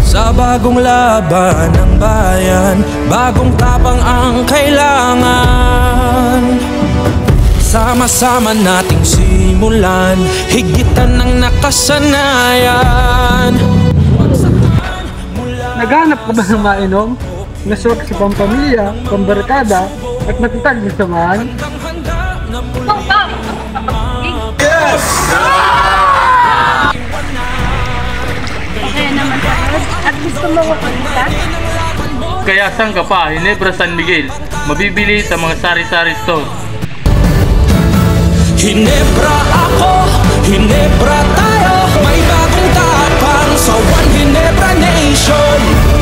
Sa bagong laban ng bayan, bagong tapang ang kailangan. Sama-sama nating simulan, higitan ng nakasanayan. Naghanap ka ba ng mainom? Naswak sa pampamilya, pambarkada, at matatag na samahan? Yes! Kaya naman pagod at gusto mo makulita? Kaya saan ka pa, Ginebra San Miguel, mabibili sa mga sari-sari store. Ginebra ako, Ginebra tayo, may bagong tapang sa One Ginebra Nation.